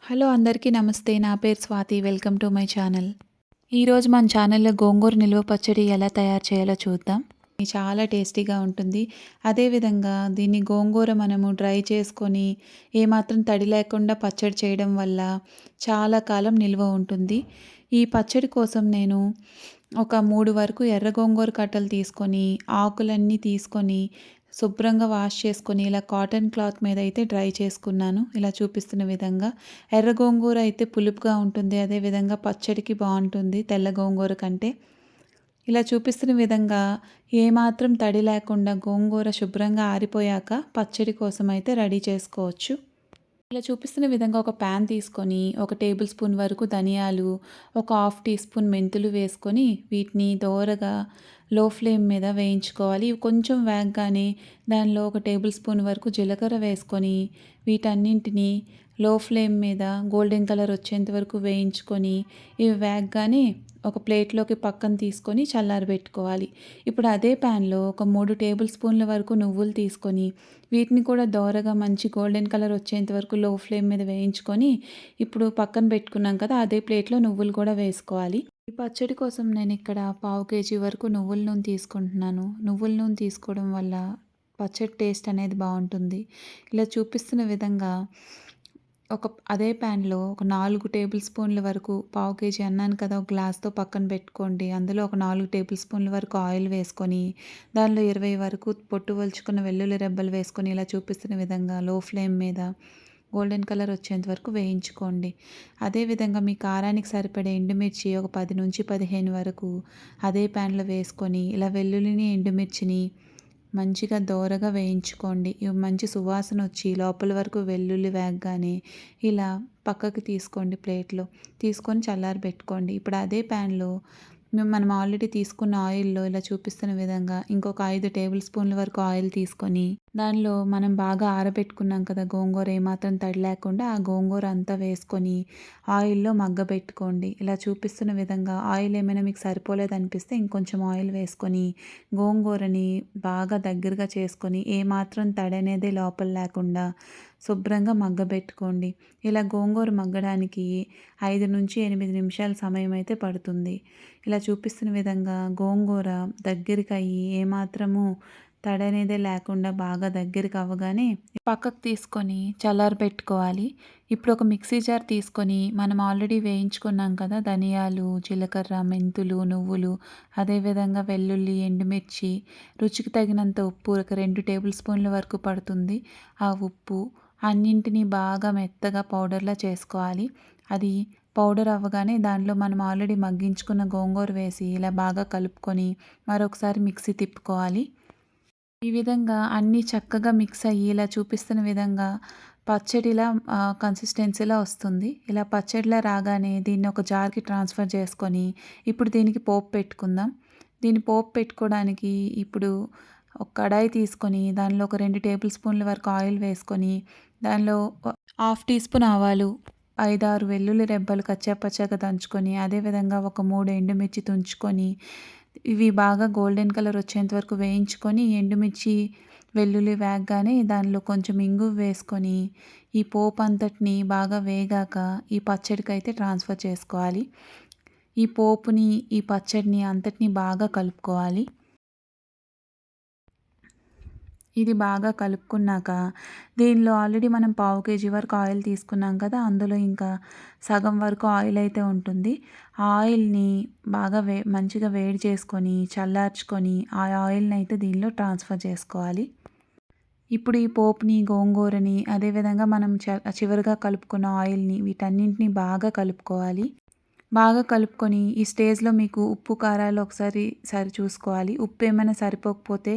Hello అందరికీ నమస్తే. నా పేరు Swathi. Welcome to my channel. ఈరోజు మన ఛానల్‌లో గోంగూర నిల్వ పచ్చడి ఎలా తయారు చేయాలో చూద్దాం. ఇది చాలా టేస్టీగా ఉంటుంది. అదేవిధంగా దీన్ని గోంగూర మనము డ్రై చేసుకొని ఏమాత్రం తడి లేకుండా పచ్చడి చేయడం వల్ల చాలా కాలం నిల్వ ఉంటుంది. ఈ పచ్చడి కోసం నేను ఒక 3 వరకు ఎర్ర గోంగూర కట్టలు తీసుకొని, ఆకులన్నీ తీసుకొని శుభ్రంగా వాష్ చేసుకొని ఇలా కాటన్ క్లాత్ మీద అయితే డ్రై చేసుకున్నాను. ఇలా చూపిస్తున్న విధంగా. ఎర్ర గోంగూర అయితే పులుపుగా ఉంటుంది. అదేవిధంగా పచ్చడికి బాగుంటుంది తెల్ల గోంగూర కంటే. ఇలా చూపిస్తున్న విధంగా ఏమాత్రం తడి లేకుండా గోంగూర శుభ్రంగా ఆరిపోయాక పచ్చడి కోసం అయితే రెడీ చేసుకోవచ్చు. ఇలా చూపిస్తున్న విధంగా ఒక ప్యాన్ తీసుకొని ఒక టేబుల్ స్పూన్ వరకు ధనియాలు, ఒక హాఫ్ టీ స్పూన్ మెంతులు వేసుకొని వీటిని దోరగా లో ఫ్లేమ్ మీద వేయించుకోవాలి. ఇవి కొంచెం వేగగానే దానిలో ఒక టేబుల్ స్పూన్ వరకు జీలకర్ర వేసుకొని వీటన్నింటినీ లో ఫ్లేమ్ మీద గోల్డెన్ కలర్ వచ్చేంత వరకు వేయించుకొని ఇవి వేగగానే ఒక ప్లేట్లోకి పక్కన తీసుకొని చల్లారబెట్టుకోవాలి. ఇప్పుడు అదే ప్యాన్లో ఒక 3 టేబుల్ స్పూన్ల వరకు నువ్వులు తీసుకొని వీటిని కూడా దోరగా మంచి గోల్డెన్ కలర్ వచ్చేంత వరకు లో ఫ్లేమ్ మీద వేయించుకొని ఇప్పుడు పక్కన పెట్టుకున్నాం కదా, అదే ప్లేట్లో నువ్వులు కూడా వేసుకోవాలి. ఈ పచ్చడి కోసం నేను ఇక్కడ పావు కేజీ వరకు నువ్వుల నూనె తీసుకుంటున్నాను. నువ్వుల నూనె తీసుకోవడం వల్ల పచ్చడి టేస్ట్ అనేది బాగుంటుంది. ఇలా చూపిస్తున్న విధంగా అదే ప్యాన్లో ఒక 4 టేబుల్ స్పూన్ల వరకు, పావు కేజీ అన్నాను కదా, ఒక గ్లాస్తో పక్కన పెట్టుకోండి. అందులో ఒక 4 టేబుల్ స్పూన్ల వరకు ఆయిల్ వేసుకొని దానిలో 20 వరకు పొట్టు వలుచుకున్న వెల్లుల్లి రెబ్బలు వేసుకొని ఇలా చూపిస్తున్న విధంగా లో ఫ్లేమ్ మీద గోల్డెన్ కలర్ వచ్చేంత వరకు వేయించుకోండి. అదేవిధంగా మీ కారానికి సరిపడే ఎండుమిర్చి ఒక 10 నుంచి 15 వరకు అదే ప్యాన్లో వేసుకొని ఇలా వెల్లుల్లిని, ఎండుమిర్చిని మంచిగా దోరగా వేయించుకోండి. ఇవి మంచి సువాసన వచ్చి లోపల వరకు వెల్లుల్లి వేగగానే ఇలా పక్కకి తీసుకోండి. ప్లేట్లో తీసుకొని చల్లారబెట్టుకోండి. ఇప్పుడు అదే ప్యాన్లో మనం ఆల్రెడీ తీసుకున్న ఆయిల్‌లో ఇలా చూపిస్తున్న విధంగా ఇంకొక 5 టేబుల్ స్పూన్ల వరకు ఆయిల్ తీసుకొని దానిలో మనం బాగా ఆరబెట్టుకున్నాం కదా గోంగూర, ఏమాత్రం తడి లేకుండా ఆ గోంగూర అంతా వేసుకొని ఆయిల్‌లో మగ్గబెట్టుకోండి. ఇలా చూపిస్తున్న విధంగా ఆయిల్ ఏమైనా మీకు సరిపోలేదనిపిస్తే ఇంకొంచెం ఆయిల్ వేసుకొని గోంగూరని బాగా దగ్గరగా చేసుకొని ఏమాత్రం తడి అనేది లోపల లేకుండా శుభ్రంగా మగ్గబెట్టుకోండి. ఇలా గోంగూర మగ్గడానికి 5 నుంచి 8 నిమిషాల సమయం అయితే పడుతుంది. ఇలా చూపిస్తున్న విధంగా గోంగూర దగ్గరికి అయ్యి ఏమాత్రము తడి అనేది లేకుండా బాగా దగ్గరికి అవ్వగానే పక్కకు తీసుకొని చల్లారబెట్టుకోవాలి. ఇప్పుడు ఒక మిక్సీ జార్ తీసుకొని మనం ఆల్రెడీ వేయించుకున్నాం కదా ధనియాలు, జీలకర్ర, మెంతులు, నువ్వులు, అదేవిధంగా వెల్లుల్లి, ఎండుమిర్చి, రుచికి తగినంత ఉప్పు, ఒక 2 టేబుల్ స్పూన్ల వరకు పడుతుంది ఆ ఉప్పు, అన్నింటినీ బాగా మెత్తగా పౌడర్లా చేసుకోవాలి. అది పౌడర్ అవ్వగానే దానిలో మనం ఆల్రెడీ మగ్గించుకున్న గోంగూర వేసి ఇలా బాగా కలుపుకొని మరొకసారి మిక్సీ తిప్పుకోవాలి. ఈ విధంగా అన్నీ చక్కగా మిక్స్ అయ్యి ఇలా చూపిస్తున్న విధంగా పచ్చడిలా కన్సిస్టెన్సీలా వస్తుంది. ఇలా పచ్చడిలా రాగానే దీన్ని ఒక జార్‌కి ట్రాన్స్‌ఫర్ చేసుకొని ఇప్పుడు దీనికి పోపు పెట్టుకుందాం. దీన్ని పోపు పెట్టుకోవడానికి ఇప్పుడు ఒక కడాయి తీసుకొని దానిలో ఒక 2 టేబుల్ స్పూన్ల వరకు ఆయిల్ వేసుకొని దానిలో హాఫ్ టీ స్పూన్ ఆవాలు, 5, 6 వెల్లుల్లి రెబ్బలు కచ్చాపచ్చాగా దంచుకొని, అదేవిధంగా ఒక 3 ఎండుమిర్చి తుంచుకొని ఇవి బాగా గోల్డెన్ కలర్ వచ్చేంత వరకు వేయించుకొని ఎండుమిర్చి, వెల్లుల్లి వేగగానే దానిలో కొంచెం ఇంగువ వేసుకొని ఈ పోపు అంతటిని బాగా వేగాక ఈ పచ్చడికైతే ట్రాన్స్ఫర్ చేసుకోవాలి. ఈ పోపుని, ఈ పచ్చడిని అంతటిని బాగా కలుపుకోవాలి. ఇది బాగా కలుపుకున్నాక దీనిలో ఆల్రెడీ మనం పావు కేజీ వరకు ఆయిల్ తీసుకున్నాం కదా, అందులో ఇంకా సగం వరకు ఆయిల్ అయితే ఉంటుంది. ఆ ఆయిల్ని బాగా మంచిగా వేడి చేసుకొని చల్లార్చుకొని ఆ ఆయిల్ని అయితే దీనిలో ట్రాన్స్ఫర్ చేసుకోవాలి. ఇప్పుడు ఈ పోపుని, గోంగూరని, అదేవిధంగా మనం చివరిగా కలుపుకున్న ఆయిల్ని వీటన్నింటిని బాగా కలుపుకోవాలి. బాగా కలుపుకొని ఈ స్టేజ్‌లో మీకు ఉప్పు, కారాలు ఒకసారి చూసుకోవాలి. ఉప్పు ఏమైనా సరిపోకపోతే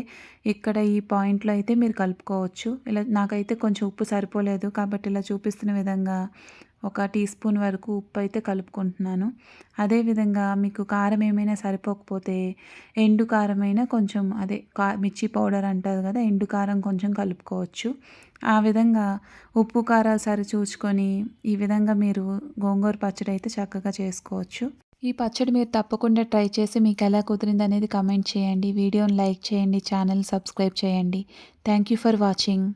ఇక్కడ ఈ పాయింట్‌లో అయితే మీరు కలుపుకోవచ్చు. ఇలా నాకైతే కొంచెం ఉప్పు సరిపోలేదు కాబట్టి ఇలా చూపిస్తున్న విధంగా ఒక టీ స్పూన్ వరకు ఉప్పు అయితే కలుపుకుంటున్నాను. అదేవిధంగా మీకు కారం ఏమైనా సరిపోకపోతే ఎండు కారమైనా కొంచెం, అదే మిర్చి పౌడర్ అంటారు కదా, ఎండు కారం కొంచెం కలుపుకోవచ్చు. ఆ విధంగా ఉప్పు, కారాలు సరిచూసుకొని ఈ విధంగా మీరు గోంగూర పచ్చడి అయితే చక్కగా చేసుకోవచ్చు. ఈ పచ్చడి మీరు తప్పకుండా ట్రై చేసి మీకు ఎలా కుదిరింది అనేది కామెంట్ చేయండి. వీడియోని లైక్ చేయండి, ఛానల్ సబ్స్క్రైబ్ చేయండి. Thank you for watching.